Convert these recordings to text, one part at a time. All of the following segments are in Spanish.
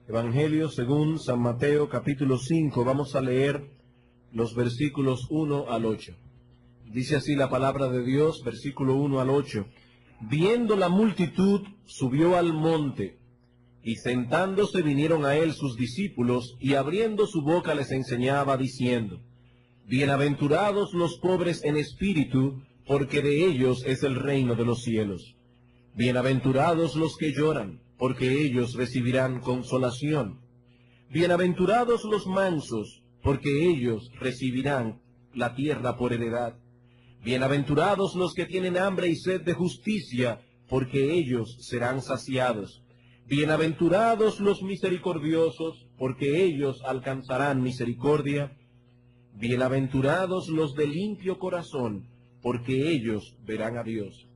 Evangelio según San Mateo capítulo 5, vamos a leer los versículos 1 al 8. Dice así la palabra de Dios, versículo 1 al 8. Viendo la multitud, subió al monte, y sentándose vinieron a él sus discípulos, y abriendo su boca les enseñaba, diciendo: Bienaventurados los pobres en espíritu, porque de ellos es el reino de los cielos. Bienaventurados los que lloran, porque ellos recibirán consolación. Bienaventurados los mansos, porque ellos recibirán la tierra por heredad. Bienaventurados los que tienen hambre y sed de justicia, porque ellos serán saciados. Bienaventurados los misericordiosos, porque ellos alcanzarán misericordia. Bienaventurados los de limpio corazón, porque ellos verán a Dios.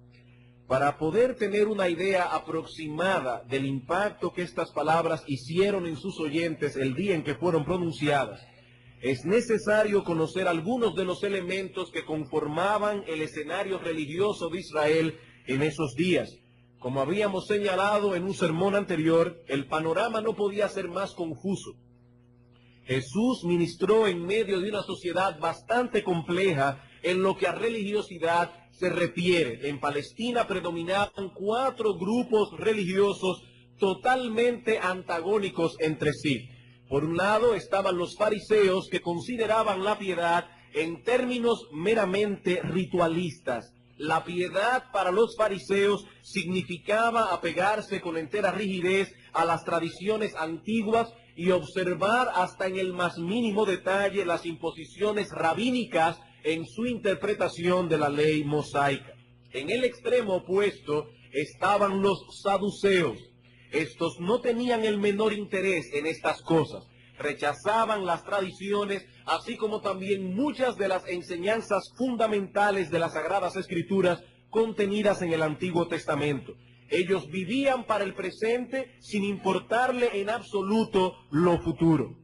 Para poder tener una idea aproximada del impacto que estas palabras hicieron en sus oyentes el día en que fueron pronunciadas, es necesario conocer algunos de los elementos que conformaban el escenario religioso de Israel en esos días. Como habíamos señalado en un sermón anterior, el panorama no podía ser más confuso. Jesús ministró en medio de una sociedad bastante compleja en lo que a religiosidad se refiere. En Palestina predominaban 4 grupos religiosos totalmente antagónicos entre sí. Por un lado estaban los fariseos, que consideraban la piedad en términos meramente ritualistas. La piedad para los fariseos significaba apegarse con entera rigidez a las tradiciones antiguas y observar hasta en el más mínimo detalle las imposiciones rabínicas en su interpretación de la ley mosaica. En el extremo opuesto estaban los saduceos. Estos no tenían el menor interés en estas cosas, rechazaban las tradiciones, así como también muchas de las enseñanzas fundamentales de las Sagradas Escrituras contenidas en el Antiguo Testamento. Ellos vivían para el presente sin importarle en absoluto lo futuro.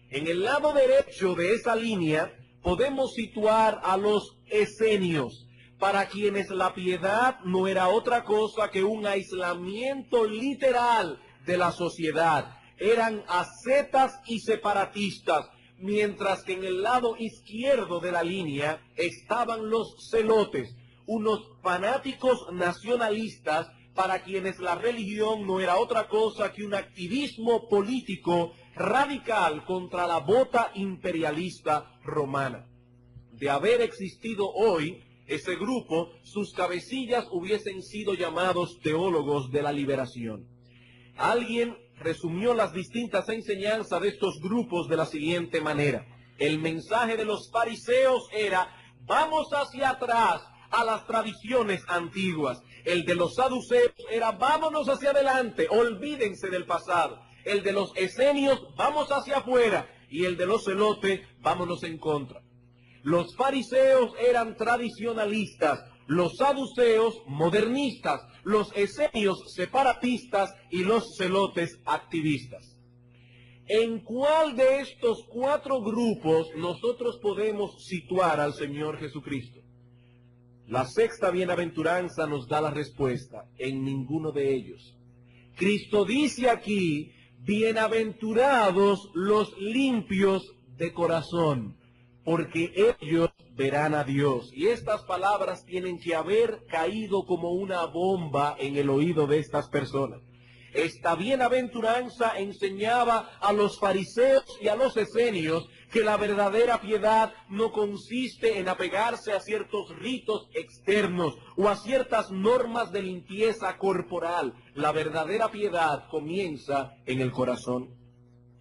En el lado derecho de esa línea podemos situar a los esenios, para quienes la piedad no era otra cosa que un aislamiento literal de la sociedad. Eran ascetas y separatistas, mientras que en el lado izquierdo de la línea estaban los celotes, unos fanáticos nacionalistas para quienes la religión no era otra cosa que un activismo político radical contra la bota imperialista romana. De haber existido hoy ese grupo, sus cabecillas hubiesen sido llamados teólogos de la liberación. Alguien resumió las distintas enseñanzas de estos grupos de la siguiente manera. El mensaje de los fariseos era: vamos hacia atrás a las tradiciones antiguas. El de los saduceos era: vámonos hacia adelante, olvídense del pasado. El de los esenios: vamos hacia afuera. Y el de los celotes: vámonos en contra. Los fariseos eran tradicionalistas, los saduceos modernistas, los esenios separatistas y los celotes activistas. ¿En cuál de estos 4 grupos nosotros podemos situar al Señor Jesucristo? La sexta bienaventuranza nos da la respuesta: en ninguno de ellos. Cristo dice aquí: bienaventurados los limpios de corazón, porque ellos verán a Dios. Y estas palabras tienen que haber caído como una bomba en el oído de estas personas. Esta bienaventuranza enseñaba a los fariseos y a los esenios que la verdadera piedad no consiste en apegarse a ciertos ritos externos o a ciertas normas de limpieza corporal. La verdadera piedad comienza en el corazón.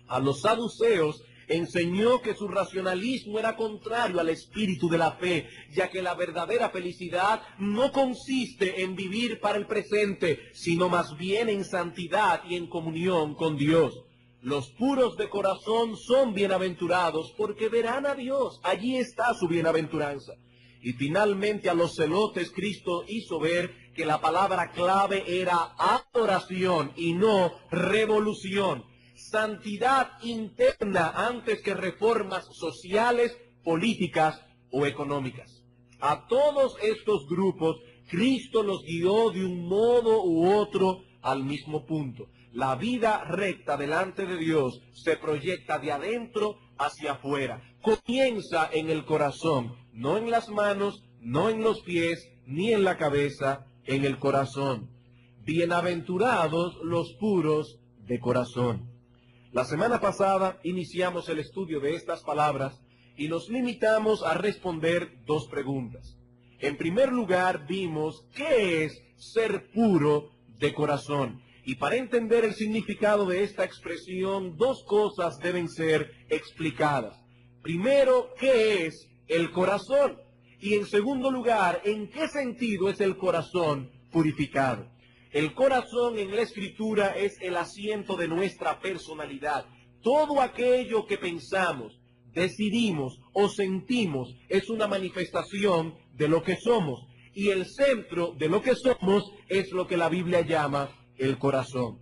A los saduceos enseñó que su racionalismo era contrario al espíritu de la fe, ya que la verdadera felicidad no consiste en vivir para el presente, sino más bien en santidad y en comunión con Dios. Los puros de corazón son bienaventurados porque verán a Dios. Allí está su bienaventuranza. Y finalmente a los celotes Cristo hizo ver que la palabra clave era adoración y no revolución. Santidad interna antes que reformas sociales, políticas o económicas. A todos estos grupos Cristo los guió de un modo u otro al mismo punto. La vida recta delante de Dios se proyecta de adentro hacia afuera. Comienza en el corazón, no en las manos, no en los pies, ni en la cabeza, en el corazón. Bienaventurados los puros de corazón. La semana pasada iniciamos el estudio de estas palabras y nos limitamos a responder dos preguntas. En primer lugar, vimos qué es ser puro de corazón. Y para entender el significado de esta expresión, dos cosas deben ser explicadas. Primero, ¿qué es el corazón? Y en segundo lugar, ¿en qué sentido es el corazón purificado? El corazón en la Escritura es el asiento de nuestra personalidad. Todo aquello que pensamos, decidimos o sentimos es una manifestación de lo que somos. Y el centro de lo que somos es lo que la Biblia llama el corazón.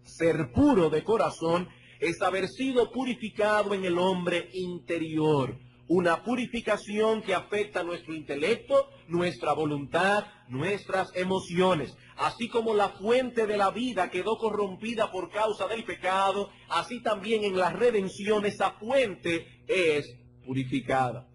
Ser puro de corazón es haber sido purificado en el hombre interior. Una purificación que afecta nuestro intelecto, nuestra voluntad, nuestras emociones. Así como la fuente de la vida quedó corrompida por causa del pecado, así también en la redención esa fuente es purificada.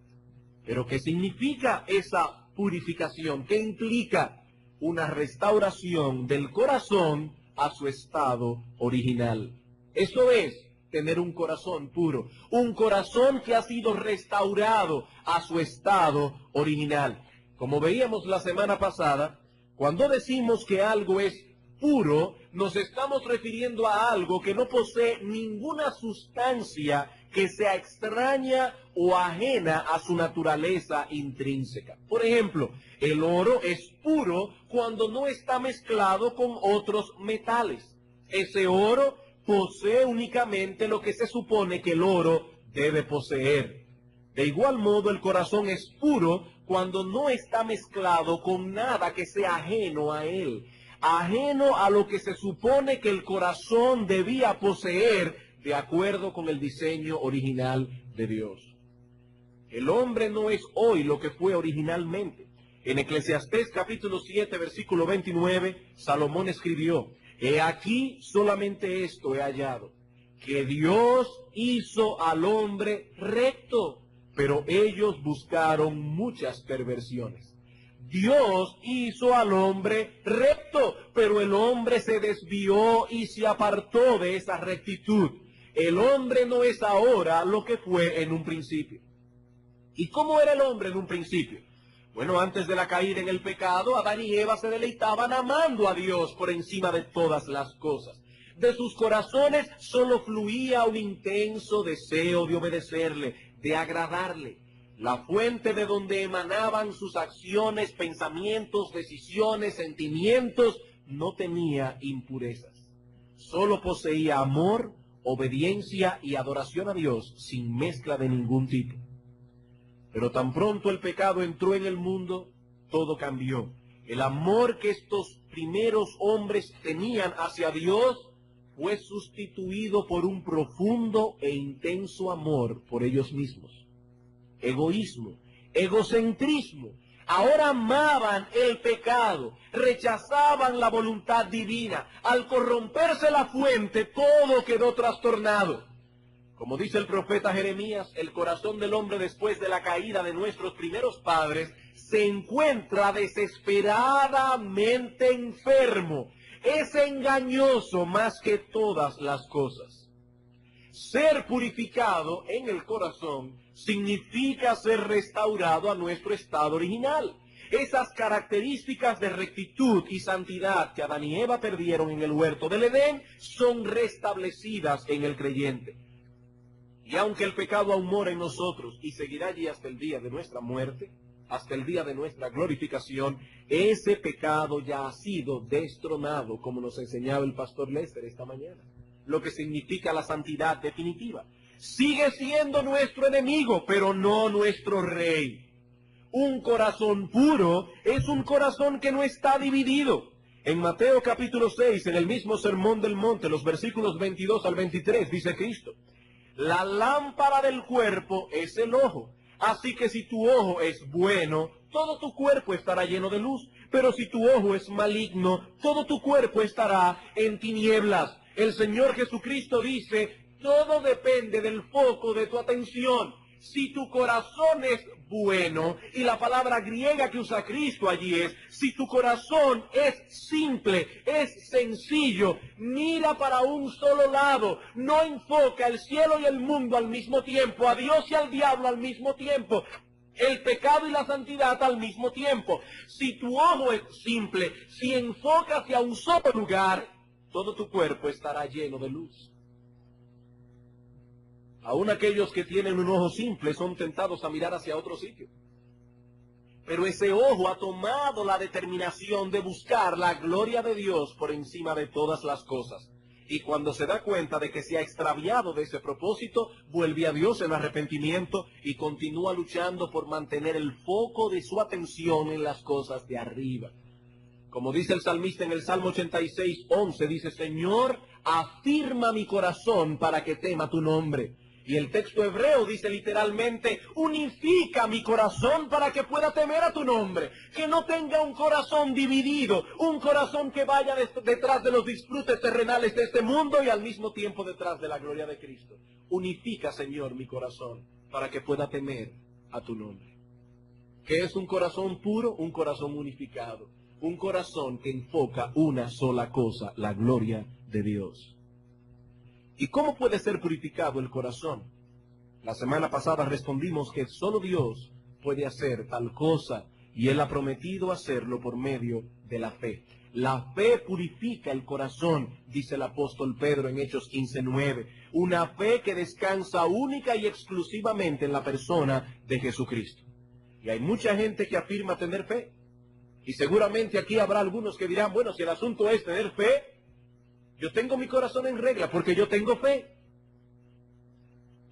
Pero ¿qué significa esa purificación? ¿Qué implica? Una restauración del corazón a su estado original. Eso es tener un corazón puro, un corazón que ha sido restaurado a su estado original. Como veíamos la semana pasada, cuando decimos que algo es puro, nos estamos refiriendo a algo que no posee ninguna sustancia que sea extraña o ajena a su naturaleza intrínseca. Por ejemplo, el oro es puro cuando no está mezclado con otros metales. Ese oro posee únicamente lo que se supone que el oro debe poseer. De igual modo, el corazón es puro cuando no está mezclado con nada que sea ajeno a él, ajeno a lo que se supone que el corazón debía poseer de acuerdo con el diseño original de Dios. El hombre no es hoy lo que fue originalmente. En Eclesiastés capítulo 7, versículo 29, Salomón escribió: He aquí solamente esto he hallado, que Dios hizo al hombre recto, pero ellos buscaron muchas perversiones. Dios hizo al hombre recto, pero el hombre se desvió y se apartó de esa rectitud. El hombre no es ahora lo que fue en un principio. ¿Y cómo era el hombre en un principio? Bueno, antes de la caída en el pecado, Adán y Eva se deleitaban amando a Dios por encima de todas las cosas. De sus corazones solo fluía un intenso deseo de obedecerle, de agradarle. La fuente de donde emanaban sus acciones, pensamientos, decisiones, sentimientos, no tenía impurezas. Solo poseía amor, obediencia y adoración a Dios sin mezcla de ningún tipo. Pero tan pronto el pecado entró en el mundo, todo cambió. El amor que estos primeros hombres tenían hacia Dios fue sustituido por un profundo e intenso amor por ellos mismos. Egoísmo, egocentrismo. Ahora amaban el pecado, rechazaban la voluntad divina. Al corromperse la fuente, todo quedó trastornado. Como dice el profeta Jeremías, el corazón del hombre después de la caída de nuestros primeros padres se encuentra desesperadamente enfermo. Es engañoso más que todas las cosas. Ser purificado en el corazón significa ser restaurado a nuestro estado original. Esas características de rectitud y santidad que Adán y Eva perdieron en el huerto del Edén son restablecidas en el creyente. Y aunque el pecado aún mora en nosotros y seguirá allí hasta el día de nuestra muerte, hasta el día de nuestra glorificación, ese pecado ya ha sido destronado, como nos enseñaba el pastor Lester esta mañana, lo que significa la santidad definitiva. Sigue siendo nuestro enemigo, pero no nuestro rey. Un corazón puro es un corazón que no está dividido. En Mateo capítulo 6, en el mismo Sermón del Monte, los versículos 22 al 23, dice Cristo: La lámpara del cuerpo es el ojo. Así que si tu ojo es bueno, todo tu cuerpo estará lleno de luz. Pero si tu ojo es maligno, todo tu cuerpo estará en tinieblas. El Señor Jesucristo dice, todo depende del foco de tu atención. Si tu corazón es bueno, y la palabra griega que usa Cristo allí es, si tu corazón es simple, es sencillo, mira para un solo lado, no enfoca el cielo y el mundo al mismo tiempo, a Dios y al diablo al mismo tiempo, el pecado y la santidad al mismo tiempo. Si tu ojo es simple, si enfocas hacia un solo lugar, todo tu cuerpo estará lleno de luz. Aún aquellos que tienen un ojo simple son tentados a mirar hacia otro sitio. Pero ese ojo ha tomado la determinación de buscar la gloria de Dios por encima de todas las cosas. Y cuando se da cuenta de que se ha extraviado de ese propósito, vuelve a Dios en arrepentimiento y continúa luchando por mantener el foco de su atención en las cosas de arriba. Como dice el salmista en el Salmo 86:11, dice, Señor, afirma mi corazón para que tema tu nombre. Y el texto hebreo dice literalmente, unifica mi corazón para que pueda temer a tu nombre. Que no tenga un corazón dividido, un corazón que vaya detrás de los disfrutes terrenales de este mundo y al mismo tiempo detrás de la gloria de Cristo. Unifica, Señor, mi corazón para que pueda temer a tu nombre. ¿Qué es un corazón puro? Un corazón unificado. Un corazón que enfoca una sola cosa, la gloria de Dios. ¿Y cómo puede ser purificado el corazón? La semana pasada respondimos que solo Dios puede hacer tal cosa y Él ha prometido hacerlo por medio de la fe. La fe purifica el corazón, dice el apóstol Pedro en Hechos 15:9. Una fe que descansa única y exclusivamente en la persona de Jesucristo. Y hay mucha gente que afirma tener fe. Y seguramente aquí habrá algunos que dirán, bueno, si el asunto es tener fe, yo tengo mi corazón en regla porque yo tengo fe.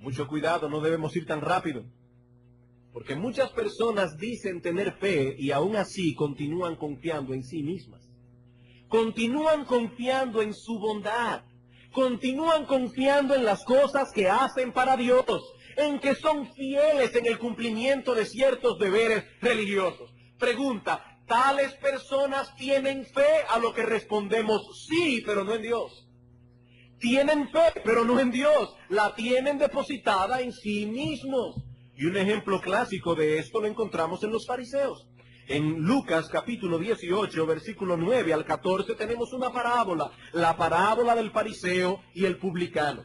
Mucho cuidado, no debemos ir tan rápido. Porque muchas personas dicen tener fe y aún así continúan confiando en sí mismas. Continúan confiando en su bondad. Continúan confiando en las cosas que hacen para Dios. En que son fieles en el cumplimiento de ciertos deberes religiosos. Pregunta, ¿tales personas tienen fe? A lo que respondemos, sí, pero no en Dios. Tienen fe, pero no en Dios. La tienen depositada en sí mismos. Y un ejemplo clásico de esto lo encontramos en los fariseos. En Lucas capítulo 18, versículo 9 al 14, tenemos una parábola. La parábola del fariseo y el publicano.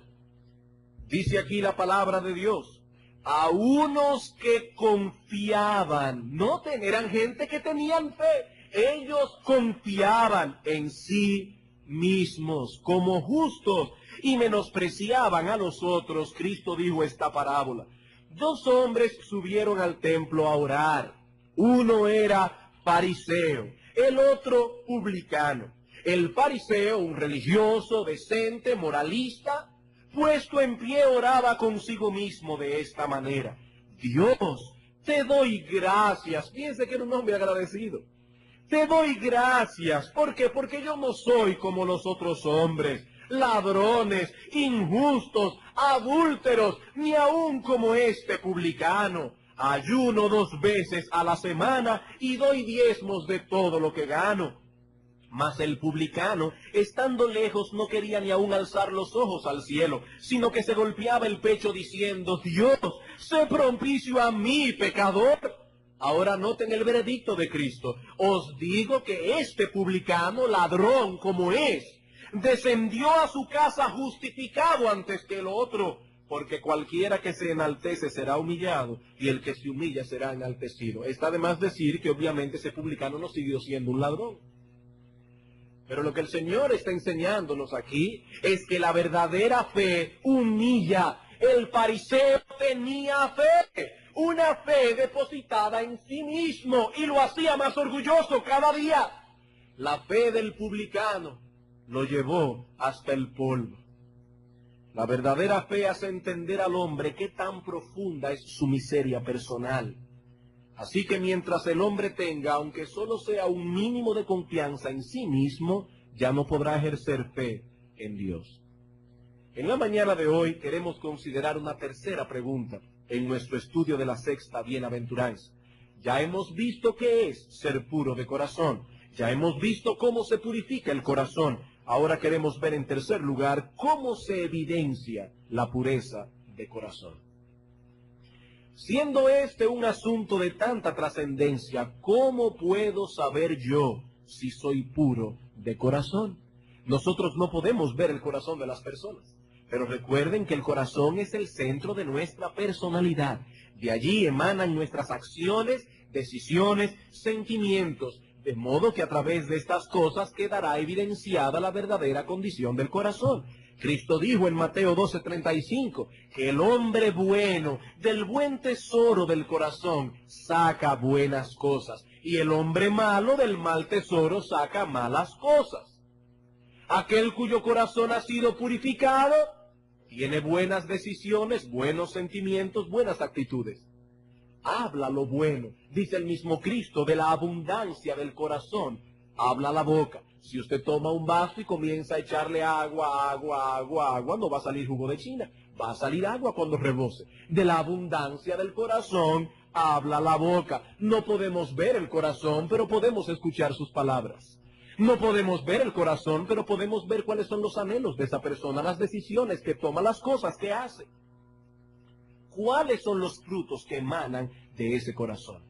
Dice aquí la palabra de Dios. A unos que confiaban, noten, eran gente que tenían fe, ellos confiaban en sí mismos como justos y menospreciaban a los otros. Cristo dijo esta parábola. 2 hombres subieron al templo a orar, uno era fariseo, el otro publicano. El fariseo, un religioso, decente, moralista, puesto en pie oraba consigo mismo de esta manera. Dios, te doy gracias. Fíjense que era un hombre agradecido. Te doy gracias. ¿Por qué? Porque yo no soy como los otros hombres, ladrones, injustos, adúlteros, ni aun como este publicano. Ayuno 2 veces a la semana y doy diezmos de todo lo que gano. Mas el publicano, estando lejos, no quería ni aún alzar los ojos al cielo, sino que se golpeaba el pecho diciendo, Dios, sé propicio a mí, pecador. Ahora noten el veredicto de Cristo. Os digo que este publicano, ladrón como es, descendió a su casa justificado antes que el otro, porque cualquiera que se enaltece será humillado, y el que se humilla será enaltecido. Está de más decir que obviamente ese publicano no siguió siendo un ladrón. Pero lo que el Señor está enseñándonos aquí es que la verdadera fe humilla. El fariseo tenía fe, una fe depositada en sí mismo y lo hacía más orgulloso cada día. La fe del publicano lo llevó hasta el polvo. La verdadera fe hace entender al hombre qué tan profunda es su miseria personal. Así que mientras el hombre tenga, aunque solo sea un mínimo de confianza en sí mismo, ya no podrá ejercer fe en Dios. En la mañana de hoy queremos considerar una tercera pregunta en nuestro estudio de la 6ª bienaventuranza. Ya hemos visto qué es ser puro de corazón. Ya hemos visto cómo se purifica el corazón. Ahora queremos ver en tercer lugar cómo se evidencia la pureza de corazón. Siendo este un asunto de tanta trascendencia, ¿cómo puedo saber yo si soy puro de corazón? Nosotros no podemos ver el corazón de las personas, pero recuerden que el corazón es el centro de nuestra personalidad. De allí emanan nuestras acciones, decisiones, sentimientos, de modo que a través de estas cosas quedará evidenciada la verdadera condición del corazón. Cristo dijo en Mateo 12:35 que el hombre bueno del buen tesoro del corazón saca buenas cosas y el hombre malo del mal tesoro saca malas cosas. Aquel cuyo corazón ha sido purificado tiene buenas decisiones, buenos sentimientos, buenas actitudes. Habla lo bueno, dice el mismo Cristo, de la abundancia del corazón. Habla la boca. Si usted toma un vaso y comienza a echarle agua, no va a salir jugo de China. Va a salir agua cuando rebose. De la abundancia del corazón habla la boca. No podemos ver el corazón, pero podemos escuchar sus palabras. No podemos ver el corazón, pero podemos ver cuáles son los anhelos de esa persona, las decisiones que toma, las cosas que hace. ¿Cuáles son los frutos que emanan de ese corazón?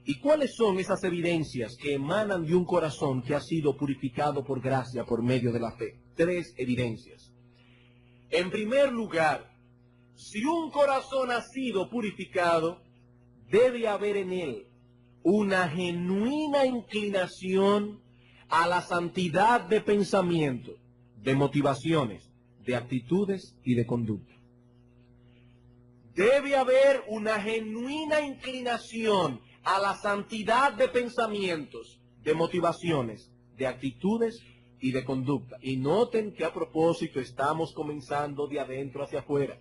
¿Y cuáles son esas evidencias que emanan de un corazón que ha sido purificado por gracia por medio de la fe? 3 evidencias. En primer lugar, si un corazón ha sido purificado, debe haber en él una genuina inclinación a la santidad de pensamiento, de motivaciones, de actitudes y de conducta. Debe haber una genuina inclinación a la santidad de pensamientos, de motivaciones, de actitudes y de conducta. Y noten que a propósito estamos comenzando de adentro hacia afuera.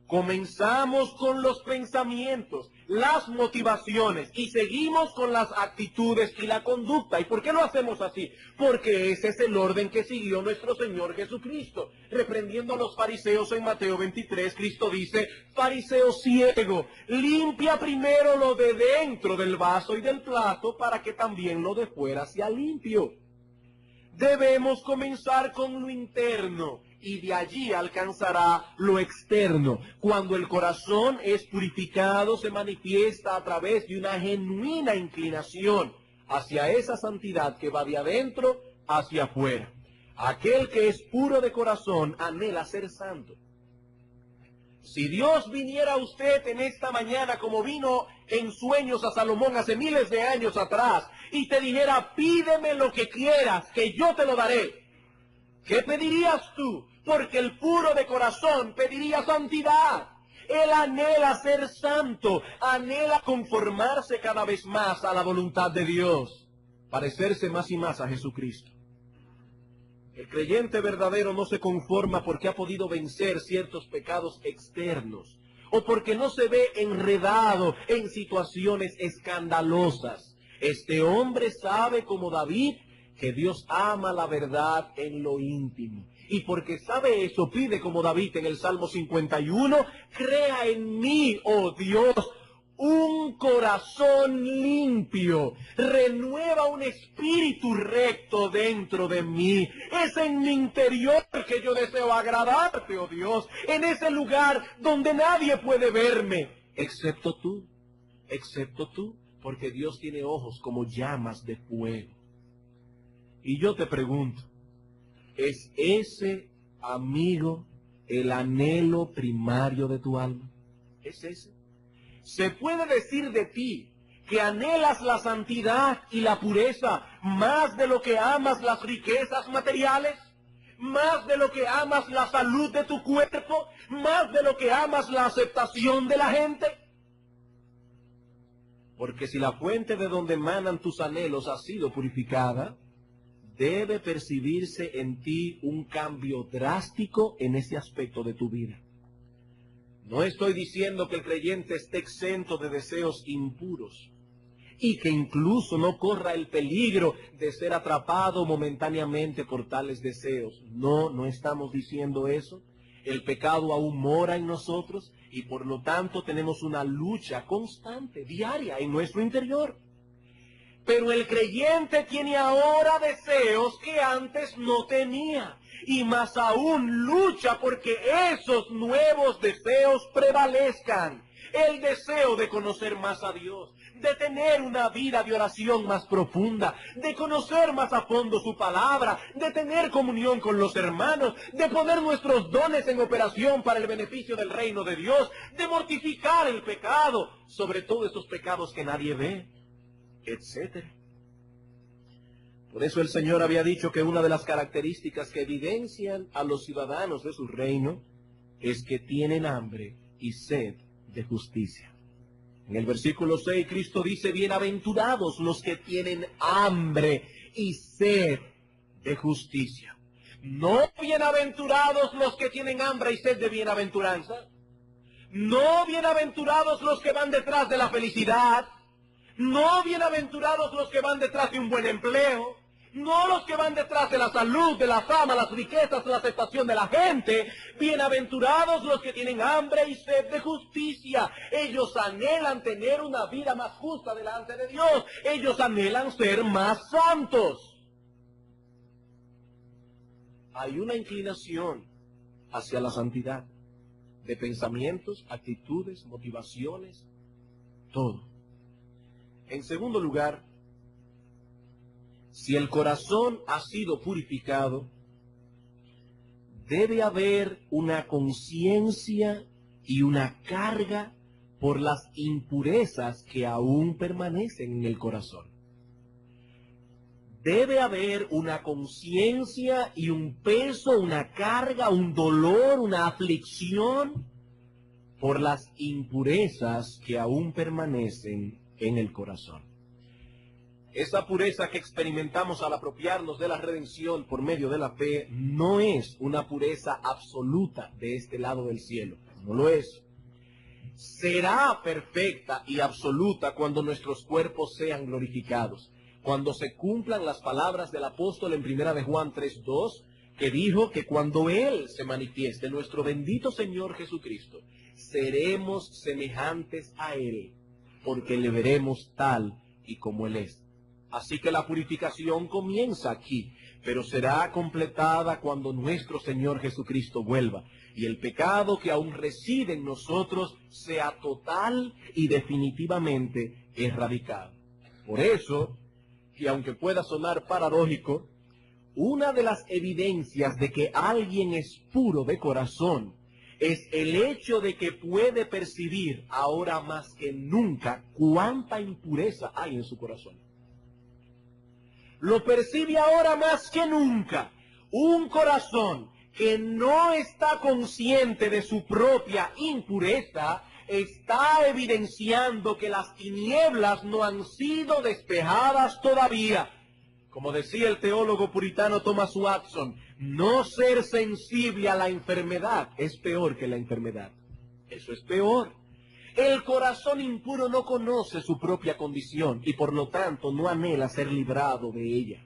Comenzamos con los pensamientos, las motivaciones y seguimos con las actitudes y la conducta. ¿Y por qué lo hacemos así? Porque ese es el orden que siguió nuestro Señor Jesucristo. Reprendiendo a los fariseos en Mateo 23, Cristo dice: fariseo ciego, limpia primero lo de dentro del vaso y del plato para que también lo de fuera sea limpio. Debemos comenzar con lo interno y de allí alcanzará lo externo. Cuando el corazón es purificado, se manifiesta a través de una genuina inclinación hacia esa santidad que va de adentro hacia afuera. Aquel que es puro de corazón anhela ser santo. Si Dios viniera a usted en esta mañana como vino en sueños a Salomón hace miles de años atrás y te dijera: pídeme lo que quieras, que yo te lo daré, ¿qué pedirías tú? Porque el puro de corazón pediría santidad. Él anhela ser santo, anhela conformarse cada vez más a la voluntad de Dios, parecerse más y más a Jesucristo. El creyente verdadero no se conforma porque ha podido vencer ciertos pecados externos o porque no se ve enredado en situaciones escandalosas. Este hombre sabe, como David, que Dios ama la verdad en lo íntimo. Y porque sabe eso, pide como David en el Salmo 51, crea en mí, oh Dios, un corazón limpio, renueva un espíritu recto dentro de mí. Es en mi interior que yo deseo agradarte, oh Dios, en ese lugar donde nadie puede verme, excepto tú, porque Dios tiene ojos como llamas de fuego. Y yo te pregunto, ¿es ese, amigo, el anhelo primario de tu alma? ¿Es ese? Se puede decir de ti que anhelas la santidad y la pureza más de lo que amas las riquezas materiales, más de lo que amas la salud de tu cuerpo, más de lo que amas la aceptación de la gente. Porque si la fuente de donde emanan tus anhelos ha sido purificada, debe percibirse en ti un cambio drástico en ese aspecto de tu vida. No estoy diciendo que el creyente esté exento de deseos impuros y que incluso no corra el peligro de ser atrapado momentáneamente por tales deseos. No, no estamos diciendo eso. El pecado aún mora en nosotros y por lo tanto tenemos una lucha constante, diaria, en nuestro interior. Pero el creyente tiene ahora deseos que antes no tenía. Y más aún lucha porque esos nuevos deseos prevalezcan. El deseo de conocer más a Dios, de tener una vida de oración más profunda, de conocer más a fondo su palabra, de tener comunión con los hermanos, de poner nuestros dones en operación para el beneficio del reino de Dios, de mortificar el pecado, sobre todo esos pecados que nadie ve, etc. Por eso el Señor había dicho que una de las características que evidencian a los ciudadanos de su reino es que tienen hambre y sed de justicia. En el versículo 6, Cristo dice, bienaventurados los que tienen hambre y sed de justicia. No bienaventurados los que tienen hambre y sed de bienaventuranza. No bienaventurados los que van detrás de la felicidad. No bienaventurados los que van detrás de un buen empleo. No los que van detrás de la salud, de la fama, las riquezas, la aceptación de la gente. Bienaventurados los que tienen hambre y sed de justicia. Ellos anhelan tener una vida más justa delante de Dios. Ellos anhelan ser más santos. Hay una inclinación hacia la santidad, de pensamientos, actitudes, motivaciones, todo. En segundo lugar, si el corazón ha sido purificado, debe haber una conciencia y una carga por las impurezas que aún permanecen en el corazón. Debe haber una conciencia y un peso, una carga, un dolor, una aflicción por las impurezas que aún permanecen en el corazón. Esa pureza que experimentamos al apropiarnos de la redención por medio de la fe no es una pureza absoluta de este lado del cielo, no lo es. Será perfecta y absoluta cuando nuestros cuerpos sean glorificados, cuando se cumplan las palabras del apóstol en 1 de Juan 3:2, que dijo que cuando Él se manifieste, nuestro bendito Señor Jesucristo, seremos semejantes a Él, porque le veremos tal y como Él es. Así que la purificación comienza aquí, pero será completada cuando nuestro Señor Jesucristo vuelva y el pecado que aún reside en nosotros sea total y definitivamente erradicado. Por eso, y aunque pueda sonar paradójico, una de las evidencias de que alguien es puro de corazón es el hecho de que puede percibir ahora más que nunca cuánta impureza hay en su corazón. Lo percibe ahora más que nunca. Un corazón que no está consciente de su propia impureza está evidenciando que las tinieblas no han sido despejadas todavía. Como decía el teólogo puritano Thomas Watson, no ser sensible a la enfermedad es peor que la enfermedad. Eso es peor. El corazón impuro no conoce su propia condición y por lo tanto no anhela ser librado de ella.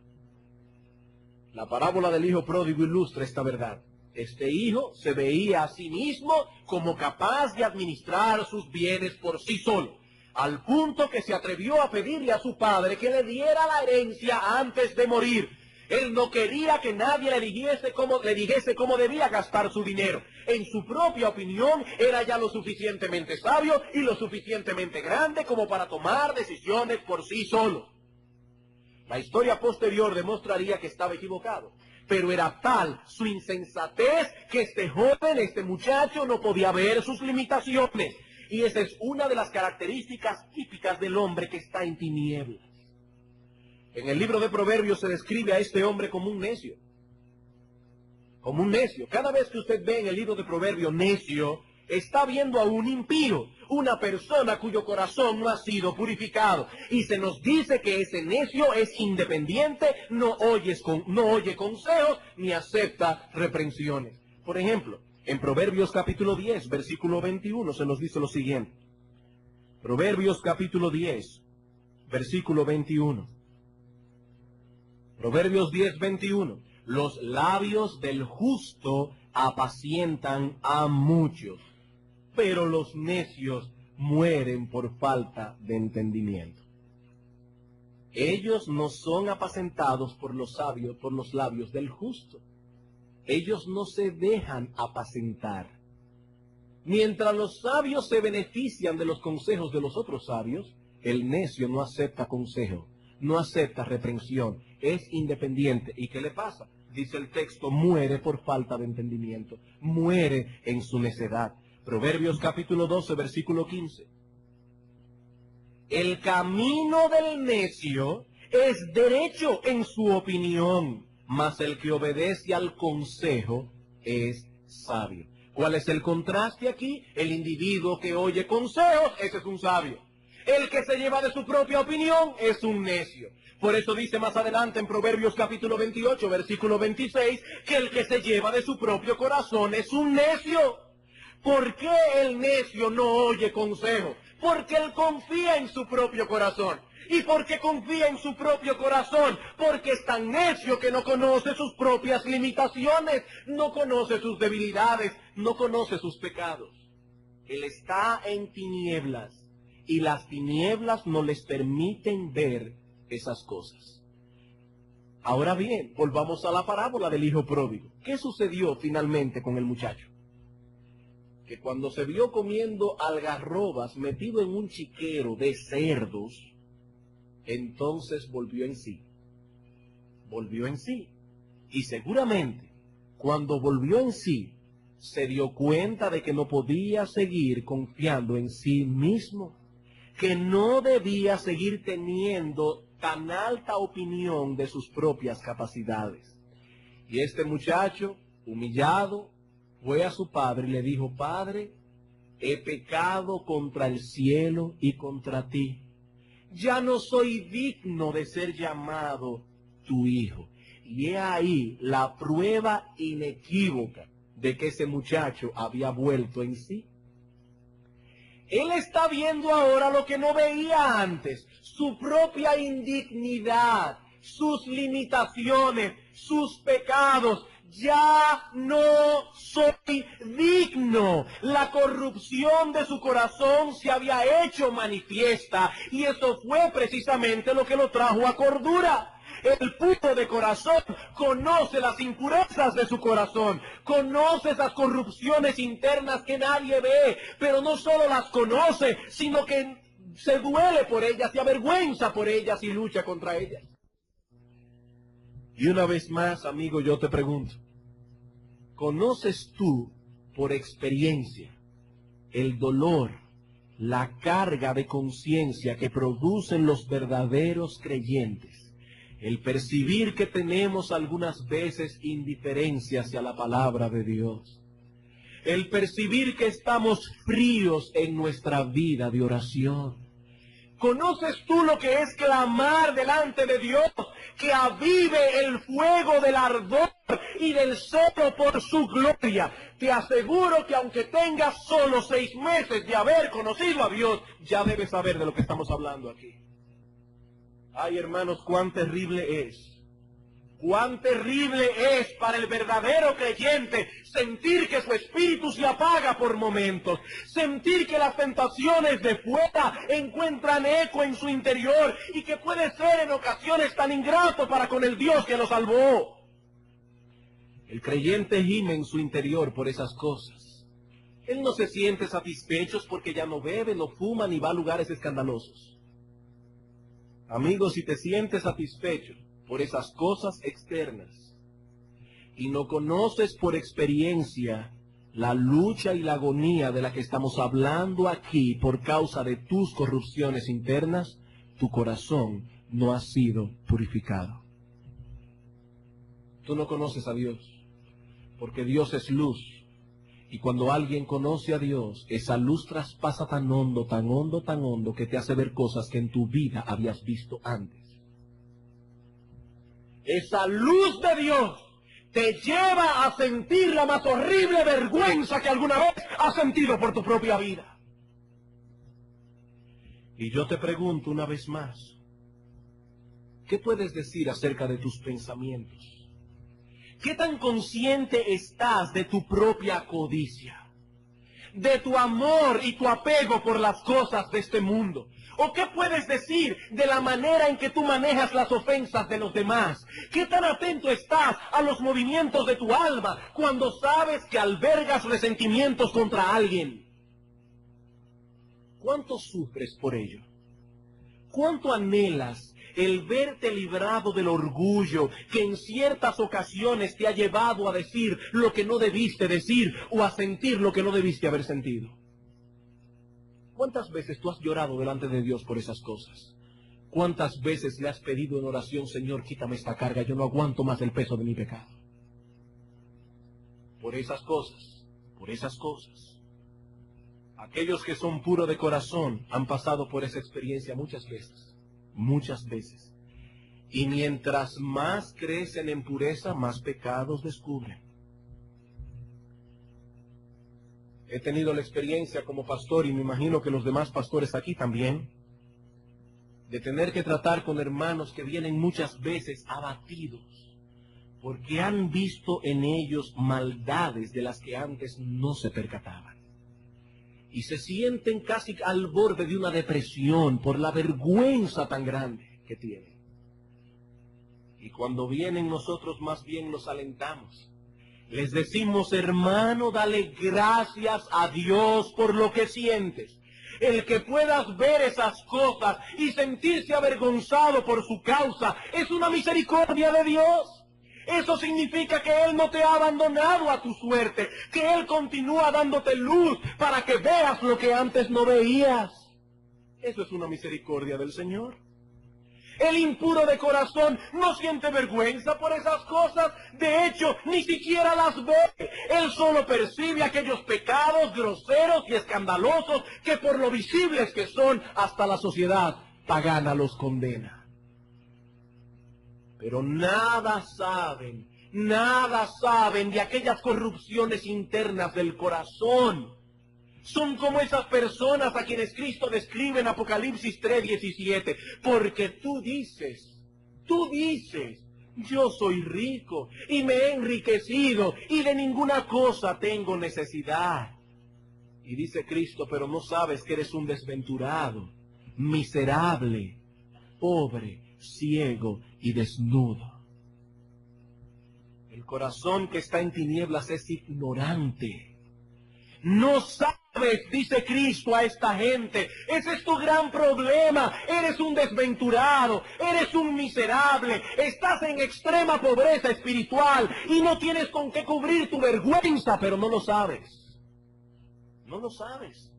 La parábola del hijo pródigo ilustra esta verdad. Este hijo se veía a sí mismo como capaz de administrar sus bienes por sí solo, al punto que se atrevió a pedirle a su padre que le diera la herencia antes de morir. Él no quería que nadie le dijese cómo debía gastar su dinero. En su propia opinión, era ya lo suficientemente sabio y lo suficientemente grande como para tomar decisiones por sí solo. La historia posterior demostraría que estaba equivocado. Pero era tal su insensatez que este joven, este muchacho, no podía ver sus limitaciones. Y esa es una de las características típicas del hombre que está en tinieblas. En el libro de Proverbios se describe a este hombre como un necio. Como un necio. Cada vez que usted ve en el libro de Proverbios necio, está viendo a un impío, una persona cuyo corazón no ha sido purificado. Y se nos dice que ese necio es independiente, no oye consejos, ni acepta reprensiones. Por ejemplo, en Proverbios capítulo 10, versículo 21, se nos dice lo siguiente. Proverbios capítulo 10, versículo 21. Proverbios 10, 21. Los labios del justo apacientan a muchos, pero los necios mueren por falta de entendimiento. Ellos no son apacentados por los sabios, por los labios del justo. Ellos no se dejan apacentar. Mientras los sabios se benefician de los consejos de los otros sabios, el necio no acepta consejo, no acepta reprensión, es independiente. ¿Y qué le pasa? Dice el texto, muere por falta de entendimiento, muere en su necedad. Proverbios capítulo 12, versículo 15. El camino del necio es derecho en su opinión, mas el que obedece al consejo es sabio. ¿Cuál es el contraste aquí? El individuo que oye consejos, ese es un sabio. El que se lleva de su propia opinión es un necio. Por eso dice más adelante en Proverbios capítulo 28, versículo 26, que el que se lleva de su propio corazón es un necio. ¿Por qué el necio no oye consejo? Porque él confía en su propio corazón. ¿Y por qué confía en su propio corazón? Porque es tan necio que no conoce sus propias limitaciones, no conoce sus debilidades, no conoce sus pecados. Él está en tinieblas y las tinieblas no les permiten ver esas cosas. Ahora bien, volvamos a la parábola del hijo pródigo. ¿Qué sucedió finalmente con el muchacho? Que cuando se vio comiendo algarrobas metido en un chiquero de cerdos, entonces volvió en sí. Volvió en sí. Y seguramente, cuando volvió en sí, se dio cuenta de que no podía seguir confiando en sí mismo, que no debía seguir teniendo tan alta opinión de sus propias capacidades. Y este muchacho, humillado, fue a su padre y le dijo, Padre, he pecado contra el cielo y contra ti. Ya no soy digno de ser llamado tu hijo. Y he ahí la prueba inequívoca de que ese muchacho había vuelto en sí. Él está viendo ahora lo que no veía antes, su propia indignidad, sus limitaciones, sus pecados. Ya no soy digno. La corrupción de su corazón se había hecho manifiesta y eso fue precisamente lo que lo trajo a cordura. El puro de corazón conoce las impurezas de su corazón, conoce esas corrupciones internas que nadie ve, pero no solo las conoce, sino que se duele por ellas, se avergüenza por ellas y lucha contra ellas. Y una vez más, amigo, yo te pregunto, ¿conoces tú por experiencia el dolor, la carga de conciencia que producen los verdaderos creyentes? El percibir que tenemos algunas veces indiferencia hacia la palabra de Dios. El percibir que estamos fríos en nuestra vida de oración. ¿Conoces tú lo que es clamar delante de Dios? Que avive el fuego del ardor y del celo por su gloria. Te aseguro que aunque tengas solo 6 meses de haber conocido a Dios, ya debes saber de lo que estamos hablando aquí. Ay, hermanos, cuán terrible es. Cuán terrible es para el verdadero creyente sentir que su espíritu se apaga por momentos, sentir que las tentaciones de fuera encuentran eco en su interior y que puede ser en ocasiones tan ingrato para con el Dios que lo salvó. El creyente gime en su interior por esas cosas. Él no se siente satisfecho porque ya no bebe, no fuma ni va a lugares escandalosos. Amigo, si te sientes satisfecho por esas cosas externas y no conoces por experiencia la lucha y la agonía de la que estamos hablando aquí por causa de tus corrupciones internas, tu corazón no ha sido purificado. Tú no conoces a Dios, porque Dios es luz. Y cuando alguien conoce a Dios, esa luz traspasa tan hondo, tan hondo, tan hondo, que te hace ver cosas que en tu vida habías visto antes. Esa luz de Dios te lleva a sentir la más horrible vergüenza que alguna vez has sentido por tu propia vida. Y yo te pregunto una vez más, ¿qué puedes decir acerca de tus pensamientos? ¿Qué tan consciente estás de tu propia codicia? de tu amor y tu apego por las cosas de este mundo? ¿O qué puedes decir de la manera en que tú manejas las ofensas de los demás? ¿Qué tan atento estás a los movimientos de tu alma cuando sabes que albergas resentimientos contra alguien? ¿Cuánto sufres por ello? ¿Cuánto anhelas el verte librado del orgullo que en ciertas ocasiones te ha llevado a decir lo que no debiste decir o a sentir lo que no debiste haber sentido? ¿Cuántas veces tú has llorado delante de Dios por esas cosas? ¿Cuántas veces le has pedido en oración, Señor, quítame esta carga, yo no aguanto más el peso de mi pecado? Por esas cosas, por esas cosas. Aquellos que son puros de corazón han pasado por esa experiencia muchas veces. Muchas veces. Y mientras más crecen en pureza, más pecados descubren. He tenido la experiencia como pastor, y me imagino que los demás pastores aquí también, de tener que tratar con hermanos que vienen muchas veces abatidos, porque han visto en ellos maldades de las que antes no se percataban. Y se sienten casi al borde de una depresión por la vergüenza tan grande que tienen. Y cuando vienen nosotros más bien los alentamos. Les decimos, hermano, dale gracias a Dios por lo que sientes. El que puedas ver esas cosas y sentirse avergonzado por su causa es una misericordia de Dios. Eso significa que Él no te ha abandonado a tu suerte, que Él continúa dándote luz para que veas lo que antes no veías. Eso es una misericordia del Señor. El impuro de corazón no siente vergüenza por esas cosas, de hecho, ni siquiera las ve. Él solo percibe aquellos pecados groseros y escandalosos que por lo visibles que son, hasta la sociedad pagana los condena. Pero nada saben de aquellas corrupciones internas del corazón. Son como esas personas a quienes Cristo describe en Apocalipsis 3:17. Porque tú dices, yo soy rico y me he enriquecido y de ninguna cosa tengo necesidad. Y dice Cristo, pero no sabes que eres un desventurado, miserable, pobre, ciego y desnudo. El corazón que está en tinieblas es ignorante. No sabes, dice Cristo a esta gente, ese es tu gran problema. Eres un desventurado, eres un miserable, estás en extrema pobreza espiritual y no tienes con qué cubrir tu vergüenza, pero no lo sabes. No lo sabes.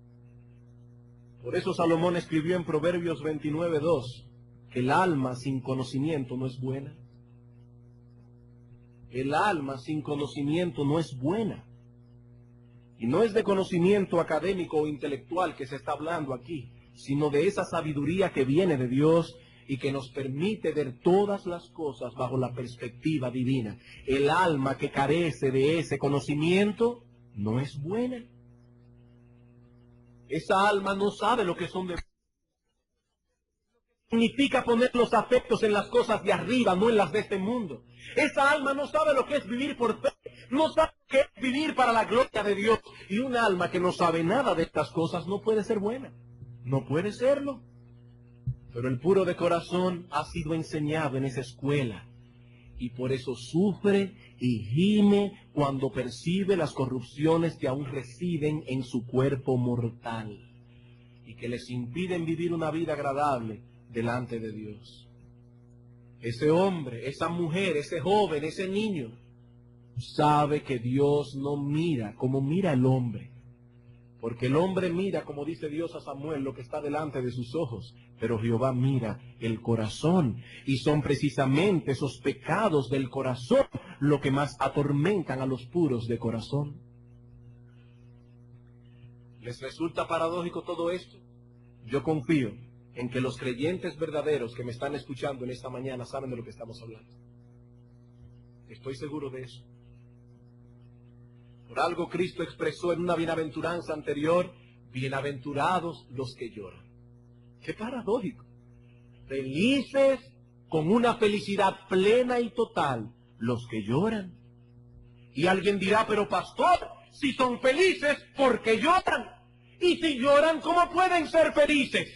Por eso Salomón escribió en Proverbios 29:2 que el alma sin conocimiento no es buena. El alma sin conocimiento no es buena. Y no es de conocimiento académico o intelectual que se está hablando aquí, sino de esa sabiduría que viene de Dios y que nos permite ver todas las cosas bajo la perspectiva divina. El alma que carece de ese conocimiento no es buena. Esa alma no sabe lo que son de... Significa poner los afectos en las cosas de arriba, no en las de este mundo. Esa alma no sabe lo que es vivir por fe, no sabe lo que es vivir para la gloria de Dios. Y un alma que no sabe nada de estas cosas no puede ser buena, no puede serlo. Pero el puro de corazón ha sido enseñado en esa escuela y por eso sufre y gime cuando percibe las corrupciones que aún residen en su cuerpo mortal y que les impiden vivir una vida agradable delante de Dios. Ese hombre, esa mujer, ese joven, ese niño, sabe que Dios no mira como mira el hombre. Porque el hombre mira, como dice Dios a Samuel, lo que está delante de sus ojos, pero Jehová mira el corazón. Y son precisamente esos pecados del corazón lo que más atormentan a los puros de corazón. ¿Les resulta paradójico todo esto? Yo confío en que los creyentes verdaderos que me están escuchando en esta mañana saben de lo que estamos hablando. Estoy seguro de eso. Por algo Cristo expresó en una bienaventuranza anterior, bienaventurados los que lloran. ¡Qué paradójico! Felices con una felicidad plena y total los que lloran. Y alguien dirá, pero pastor, Si son felices, ¿por qué lloran? Y si lloran, ¿cómo pueden ser felices?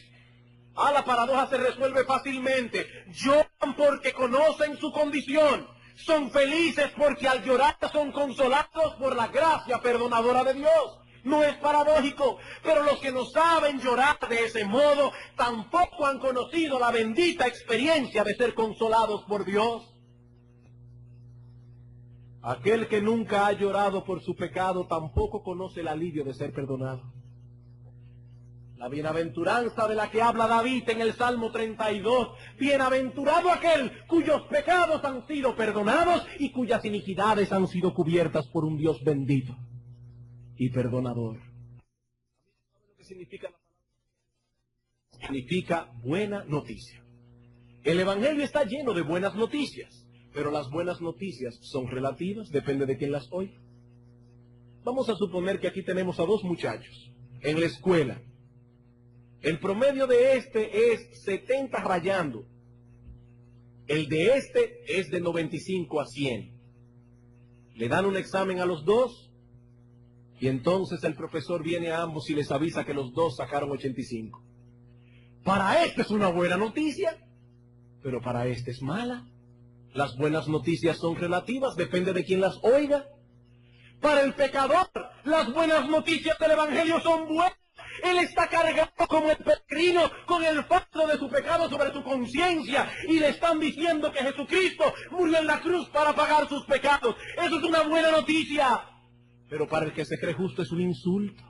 La paradoja se resuelve fácilmente. Lloran porque conocen su condición. Son felices porque al llorar son consolados por la gracia perdonadora de Dios. No es paradójico, pero los que no saben llorar de ese modo tampoco han conocido la bendita experiencia de ser consolados por Dios. Aquel que nunca ha llorado por su pecado tampoco conoce el alivio de ser perdonado. La bienaventuranza de la que habla David en el Salmo 32, bienaventurado aquel cuyos pecados han sido perdonados y cuyas iniquidades han sido cubiertas por un Dios bendito y perdonador. ¿Sabe lo que significa la palabra? Significa buena noticia. El Evangelio está lleno de buenas noticias, pero las buenas noticias son relativas, depende de quién las oiga. Vamos a suponer que aquí tenemos a dos muchachos en la escuela. El promedio de este es 70 rayando. El de este es de 95 a 100. Le dan un examen a los dos y entonces el profesor viene a ambos y les avisa que los dos sacaron 85. Para este es una buena noticia, pero para este es mala. Las buenas noticias son relativas, depende de quién las oiga. Para el pecador, las buenas noticias del Evangelio son buenas. Él está cargado como el peregrino con el fardo de su pecado sobre su conciencia y le están diciendo que Jesucristo murió en la cruz para pagar sus pecados. Eso es una buena noticia. Pero para el que se cree justo es un insulto.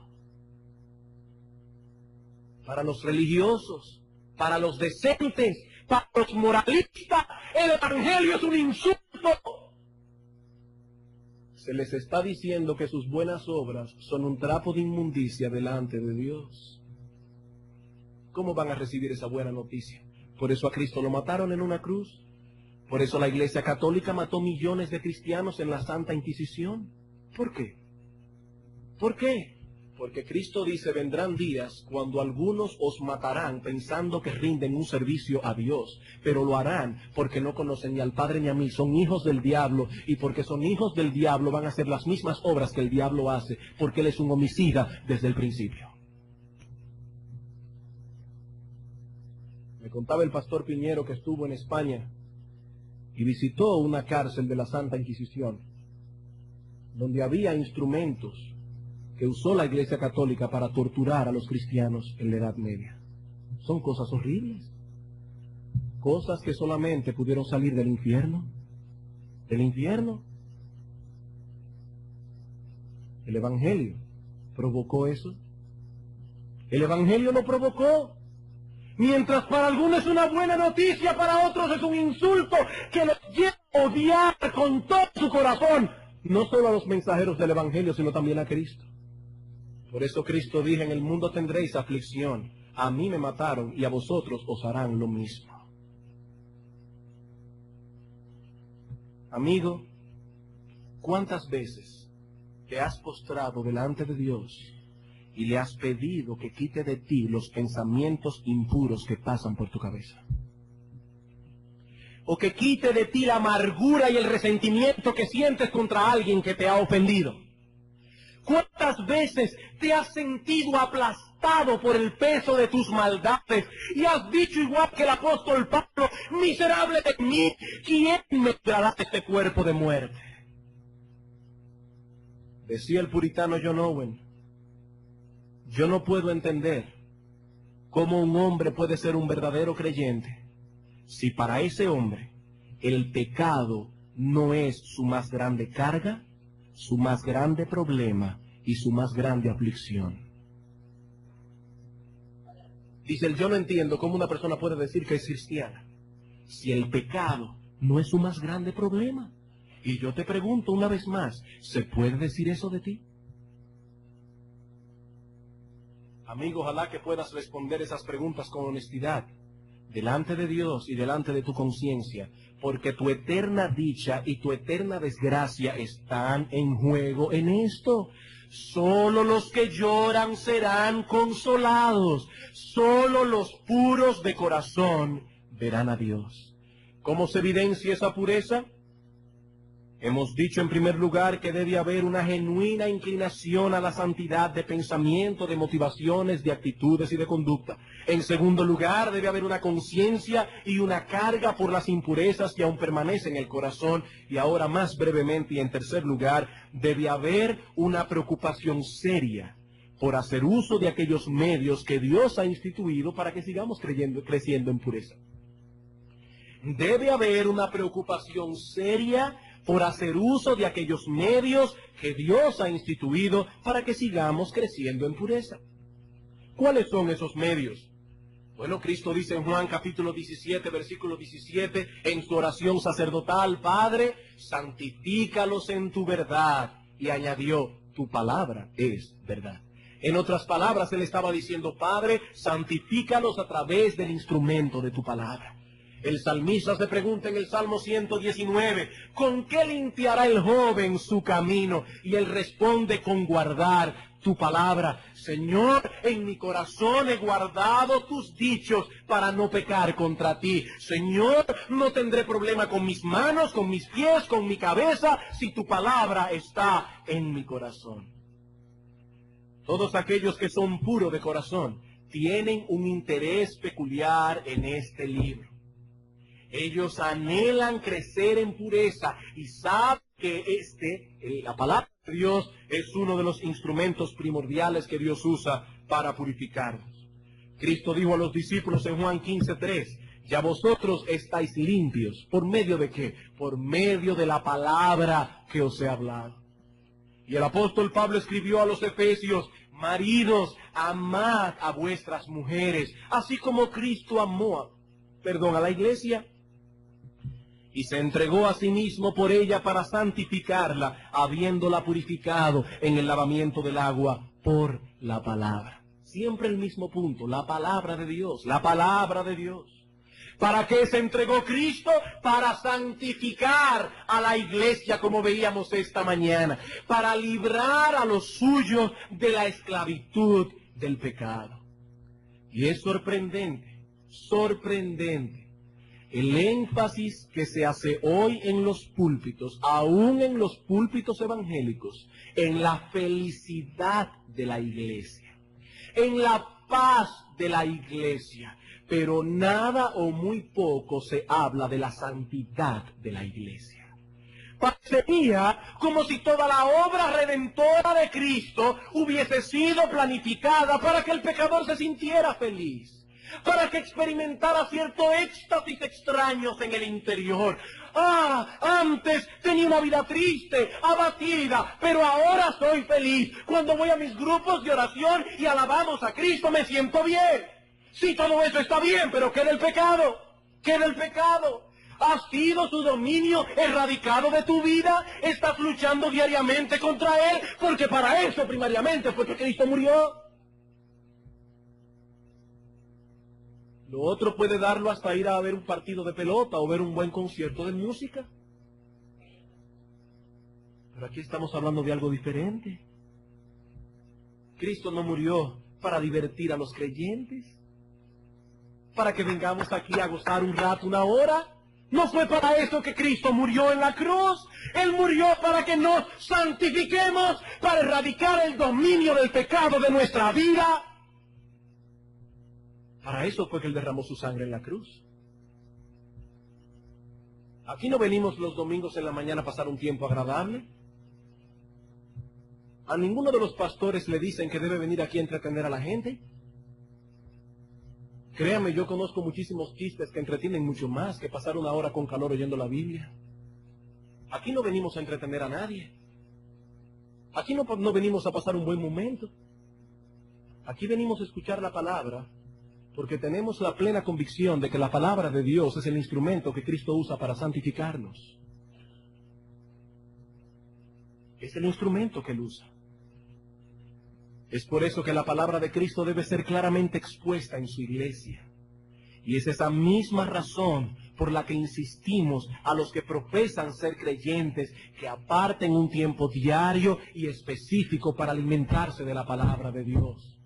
Para los religiosos, para los decentes, para los moralistas, el Evangelio es un insulto. Se les está diciendo que sus buenas obras son un trapo de inmundicia delante de Dios. ¿Cómo van a recibir esa buena noticia? Por eso a Cristo lo mataron en una cruz. Por eso la Iglesia Católica mató millones de cristianos en la Santa Inquisición. ¿Por qué? ¿Por qué? Porque Cristo dice, vendrán días cuando algunos os matarán pensando que rinden un servicio a Dios, pero lo harán porque no conocen ni al Padre ni a mí, son hijos del diablo, y porque son hijos del diablo van a hacer las mismas obras que el diablo hace, porque él es un homicida desde el principio. Me contaba el pastor Piñero que estuvo en España y visitó una cárcel de la Santa Inquisición, donde había instrumentos que usó la Iglesia Católica para torturar a los cristianos en la Edad Media. Son cosas horribles. Cosas que solamente pudieron salir del infierno. Del infierno. El Evangelio provocó eso. El Evangelio lo provocó. Mientras para algunos es una buena noticia, para otros es un insulto que los lleva a odiar con todo su corazón, no solo a los mensajeros del Evangelio, sino también a Cristo. Por eso Cristo dijo, en el mundo tendréis aflicción. A mí me mataron y a vosotros os harán lo mismo. Amigo, ¿cuántas veces te has postrado delante de Dios y le has pedido que quite de ti los pensamientos impuros que pasan por tu cabeza? O que quite de ti la amargura y el resentimiento que sientes contra alguien que te ha ofendido. ¿Cuántas veces te has sentido aplastado por el peso de tus maldades y has dicho igual que el apóstol Pablo, miserable de mí, ¿quién me librará de este cuerpo de muerte? Decía el puritano John Owen, yo no puedo entender cómo un hombre puede ser un verdadero creyente si para ese hombre el pecado no es su más grande carga, su más grande problema y su más grande aflicción. Dice él, yo no entiendo cómo una persona puede decir que es cristiana si el pecado no es su más grande problema. Y yo te pregunto una vez más, ¿se puede decir eso de ti? Amigo, ojalá que puedas responder esas preguntas con honestidad, delante de Dios y delante de tu conciencia, porque tu eterna dicha y tu eterna desgracia están en juego en esto. Solo los que lloran serán consolados, solo los puros de corazón verán a Dios. ¿Cómo se evidencia esa pureza? Hemos dicho en primer lugar que debe haber una genuina inclinación a la santidad de pensamiento, de motivaciones, de actitudes y de conducta. En segundo lugar, debe haber una conciencia y una carga por las impurezas que aún permanecen en el corazón. Y ahora más brevemente y en tercer lugar, debe haber una preocupación seria por hacer uso de aquellos medios que Dios ha instituido para que sigamos creciendo en pureza. Debe haber una preocupación seria por hacer uso de aquellos medios que Dios ha instituido para que sigamos creciendo en pureza. ¿Cuáles son esos medios? Bueno, Cristo dice en Juan capítulo 17, versículo 17, en su oración sacerdotal: Padre, santifícalos en tu verdad. Y añadió: tu palabra es verdad. En otras palabras, él estaba diciendo: Padre, santifícalos a través del instrumento de tu palabra. El salmista se pregunta en el Salmo 119, ¿con qué limpiará el joven su camino? Y él responde: con guardar tu palabra. Señor, en mi corazón he guardado tus dichos para no pecar contra ti. Señor, no tendré problema con mis manos, con mis pies, con mi cabeza, si tu palabra está en mi corazón. Todos aquellos que son puros de corazón tienen un interés peculiar en este libro. Ellos anhelan crecer en pureza y saben que la palabra de Dios es uno de los instrumentos primordiales que Dios usa para purificarnos. Cristo dijo a los discípulos en Juan 15:3, ya vosotros estáis limpios. ¿Por medio de qué? Por medio de la palabra que os he hablado. Y el apóstol Pablo escribió a los Efesios: maridos, amad a vuestras mujeres, así como Cristo amó a la iglesia y se entregó a sí mismo por ella para santificarla, habiéndola purificado en el lavamiento del agua por la palabra. Siempre el mismo punto: la palabra de Dios, la palabra de Dios. ¿Para qué se entregó Cristo? Para santificar a la iglesia, como veíamos esta mañana, para librar a los suyos de la esclavitud del pecado. Y es sorprendente, el énfasis que se hace hoy en los púlpitos, aún en los púlpitos evangélicos, en la felicidad de la iglesia, en la paz de la iglesia, pero nada o muy poco se habla de la santidad de la iglesia. Parecería como si toda la obra redentora de Cristo hubiese sido planificada para que el pecador se sintiera feliz, para que experimentara cierto éxtasis extraños en el interior. Antes tenía una vida triste, abatida, pero ahora soy feliz. Cuando voy a mis grupos de oración y alabamos a Cristo, me siento bien. Sí, todo eso está bien, pero ¿qué del pecado? ¿Qué del pecado? ¿Ha sido su dominio erradicado de tu vida? ¿Estás luchando diariamente contra él? Porque para eso primariamente fue que Cristo murió. Lo otro puede darlo hasta ir a ver un partido de pelota o ver un buen concierto de música. Pero aquí estamos hablando de algo diferente. Cristo no murió para divertir a los creyentes, para que vengamos aquí a gozar un rato, una hora. No fue para eso que Cristo murió en la cruz. Él murió para que nos santifiquemos, para erradicar el dominio del pecado de nuestra vida. Para eso fue que Él derramó su sangre en la cruz. Aquí no venimos los domingos en la mañana a pasar un tiempo agradable. A ninguno de los pastores le dicen que debe venir aquí a entretener a la gente. Créame, yo conozco muchísimos chistes que entretienen mucho más que pasar una hora con calor oyendo la Biblia. Aquí no venimos a entretener a nadie. Aquí no venimos a pasar un buen momento. Aquí venimos a escuchar la palabra, porque tenemos la plena convicción de que la palabra de Dios es el instrumento que Cristo usa para santificarnos. Es el instrumento que Él usa. Es por eso que la palabra de Cristo debe ser claramente expuesta en su iglesia. Y es esa misma razón por la que insistimos a los que profesan ser creyentes que aparten un tiempo diario y específico para alimentarse de la palabra de Dios.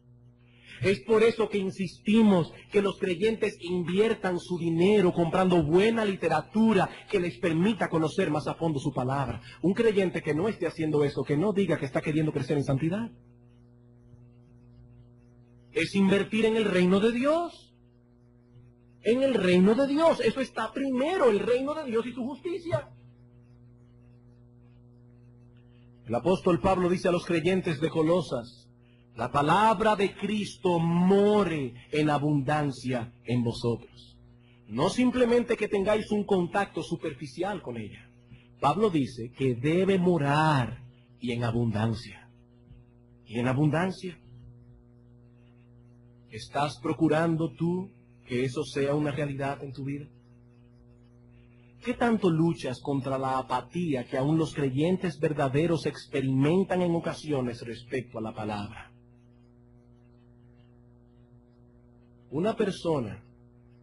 Es por eso que insistimos que los creyentes inviertan su dinero comprando buena literatura que les permita conocer más a fondo su palabra. Un creyente que no esté haciendo eso, que no diga que está queriendo crecer en santidad, es invertir en el reino de Dios. En el reino de Dios. Eso está primero, el reino de Dios y su justicia. El apóstol Pablo dice a los creyentes de Colosas: la palabra de Cristo more en abundancia en vosotros. No simplemente que tengáis un contacto superficial con ella. Pablo dice que debe morar y en abundancia. Y en abundancia. ¿Estás procurando tú que eso sea una realidad en tu vida? ¿Qué tanto luchas contra la apatía que aún los creyentes verdaderos experimentan en ocasiones respecto a la palabra? Una persona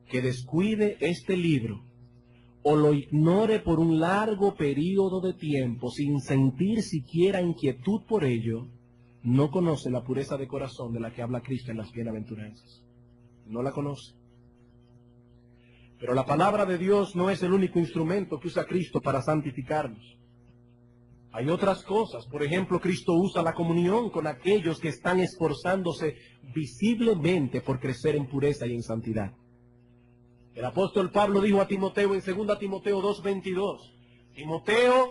que descuide este libro o lo ignore por un largo periodo de tiempo sin sentir siquiera inquietud por ello, no conoce la pureza de corazón de la que habla Cristo en las bienaventuranzas. No la conoce. Pero la palabra de Dios no es el único instrumento que usa Cristo para santificarnos. Hay otras cosas. Por ejemplo, Cristo usa la comunión con aquellos que están esforzándose visiblemente por crecer en pureza y en santidad. El apóstol Pablo dijo a Timoteo en 2 Timoteo 2:22, Timoteo,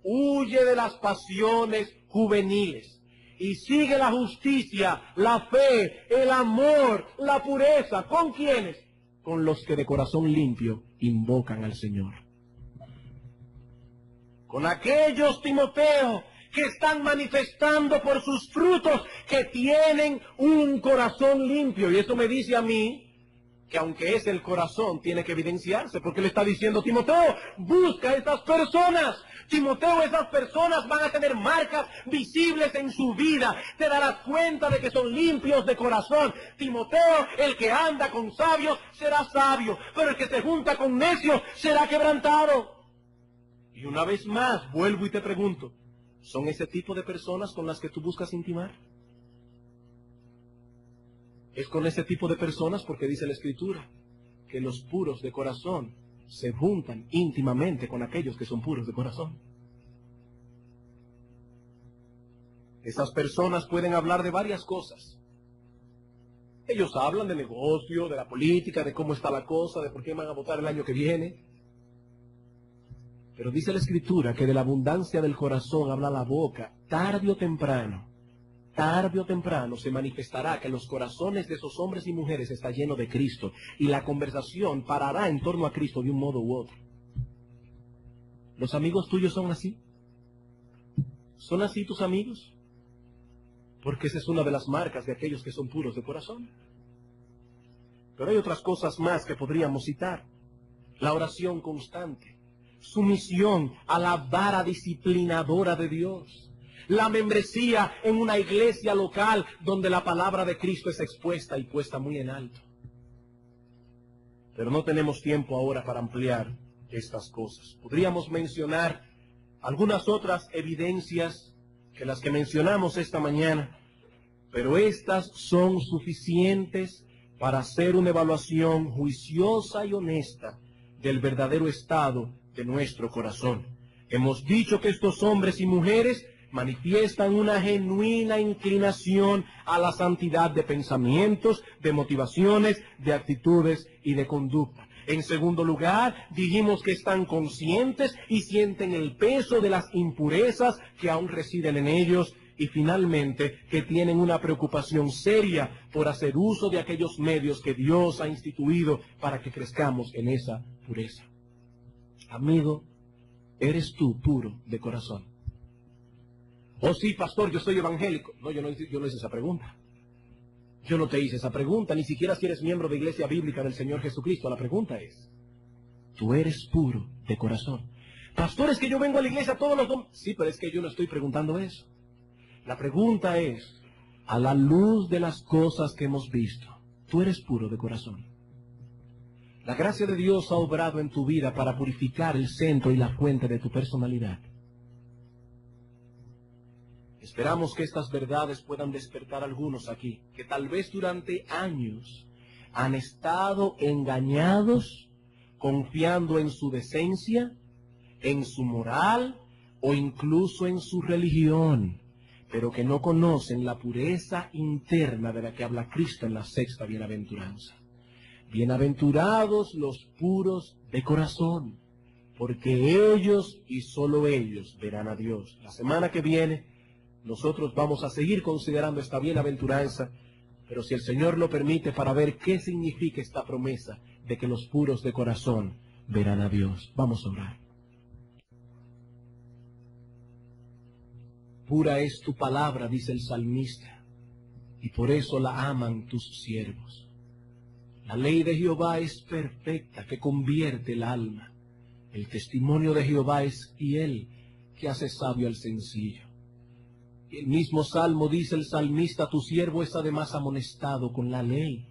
huye de las pasiones juveniles y sigue la justicia, la fe, el amor, la pureza. ¿Con quiénes? Con los que de corazón limpio invocan al Señor. Con aquellos, Timoteo, que están manifestando por sus frutos que tienen un corazón limpio. Y eso me dice a mí que aunque es el corazón, tiene que evidenciarse, porque le está diciendo: Timoteo, busca a estas personas. Timoteo, esas personas van a tener marcas visibles en su vida. Te darás cuenta de que son limpios de corazón. Timoteo, el que anda con sabios será sabio, pero el que se junta con necios será quebrantado. Y una vez más, vuelvo y te pregunto, ¿son ese tipo de personas con las que tú buscas intimar? Es con ese tipo de personas porque dice la Escritura que los puros de corazón se juntan íntimamente con aquellos que son puros de corazón. Esas personas pueden hablar de varias cosas. Ellos hablan de negocio, de la política, de cómo está la cosa, de por qué van a votar el año que viene. Pero dice la Escritura que de la abundancia del corazón habla la boca. Tarde o temprano se manifestará que los corazones de esos hombres y mujeres está lleno de Cristo, y la conversación parará en torno a Cristo de un modo u otro. ¿Los amigos tuyos son así? ¿Son así tus amigos? Porque esa es una de las marcas de aquellos que son puros de corazón. Pero hay otras cosas más que podríamos citar. La oración constante, sumisión a la vara disciplinadora de Dios, la membresía en una iglesia local donde la palabra de Cristo es expuesta y puesta muy en alto. Pero no tenemos tiempo ahora para ampliar estas cosas. Podríamos mencionar algunas otras evidencias que las que mencionamos esta mañana, pero estas son suficientes para hacer una evaluación juiciosa y honesta del verdadero estado de nuestro corazón. Hemos dicho que estos hombres y mujeres manifiestan una genuina inclinación a la santidad de pensamientos, de motivaciones, de actitudes y de conducta. En segundo lugar, dijimos que están conscientes y sienten el peso de las impurezas que aún residen en ellos. Y finalmente, que tienen una preocupación seria por hacer uso de aquellos medios que Dios ha instituido para que crezcamos en esa pureza. Amigo, ¿eres tú puro de corazón? Oh sí, pastor, yo soy evangélico. No, yo no hice esa pregunta. Yo no te hice esa pregunta, ni siquiera si eres miembro de Iglesia Bíblica del Señor Jesucristo. La pregunta es, ¿tú eres puro de corazón? Pastor, es que yo vengo a la iglesia todos los domingos. Sí, pero es que yo no estoy preguntando eso. La pregunta es, a la luz de las cosas que hemos visto, ¿tú eres puro de corazón? La gracia de Dios ha obrado en tu vida para purificar el centro y la fuente de tu personalidad. Esperamos que estas verdades puedan despertar a algunos aquí, que tal vez durante años han estado engañados, confiando en su decencia, en su moral o incluso en su religión, pero que no conocen la pureza interna de la que habla Cristo en la sexta bienaventuranza. Bienaventurados los puros de corazón, porque ellos y solo ellos verán a Dios. La semana que viene nosotros vamos a seguir considerando esta bienaventuranza, pero si el Señor lo permite, para ver qué significa esta promesa de que los puros de corazón verán a Dios. Vamos a orar. Pura es tu palabra, dice el salmista, y por eso la aman tus siervos. La ley de Jehová es perfecta, que convierte el alma. El testimonio de Jehová es fiel, que hace sabio al sencillo. Y el mismo salmo dice el salmista, tu siervo es además amonestado con la ley,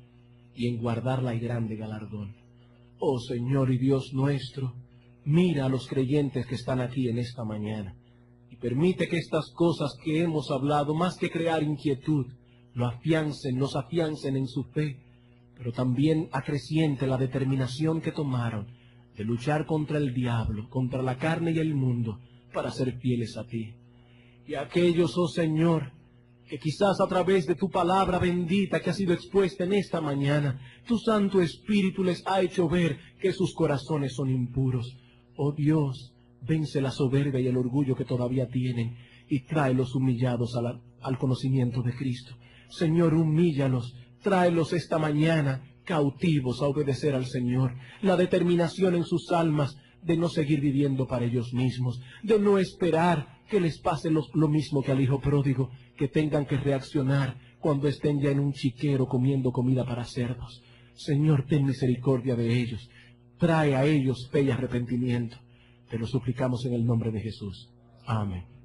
y en guardarla hay grande galardón. Oh Señor y Dios nuestro, mira a los creyentes que están aquí en esta mañana, y permite que estas cosas que hemos hablado, más que crear inquietud, nos afiancen en su fe, pero también acreciente la determinación que tomaron de luchar contra el diablo, contra la carne y el mundo, para ser fieles a ti. Y a aquellos, oh Señor, que quizás a través de tu palabra bendita que ha sido expuesta en esta mañana, tu Santo Espíritu les ha hecho ver que sus corazones son impuros. Oh Dios, vence la soberbia y el orgullo que todavía tienen y tráelos humillados al conocimiento de Cristo. Señor, humíllalos, tráelos esta mañana cautivos a obedecer al Señor. La determinación en sus almas de no seguir viviendo para ellos mismos, de no esperar que les pase lo mismo que al hijo pródigo, que tengan que reaccionar cuando estén ya en un chiquero comiendo comida para cerdos. Señor, ten misericordia de ellos. Trae a ellos fe y arrepentimiento. Te lo suplicamos en el nombre de Jesús. Amén.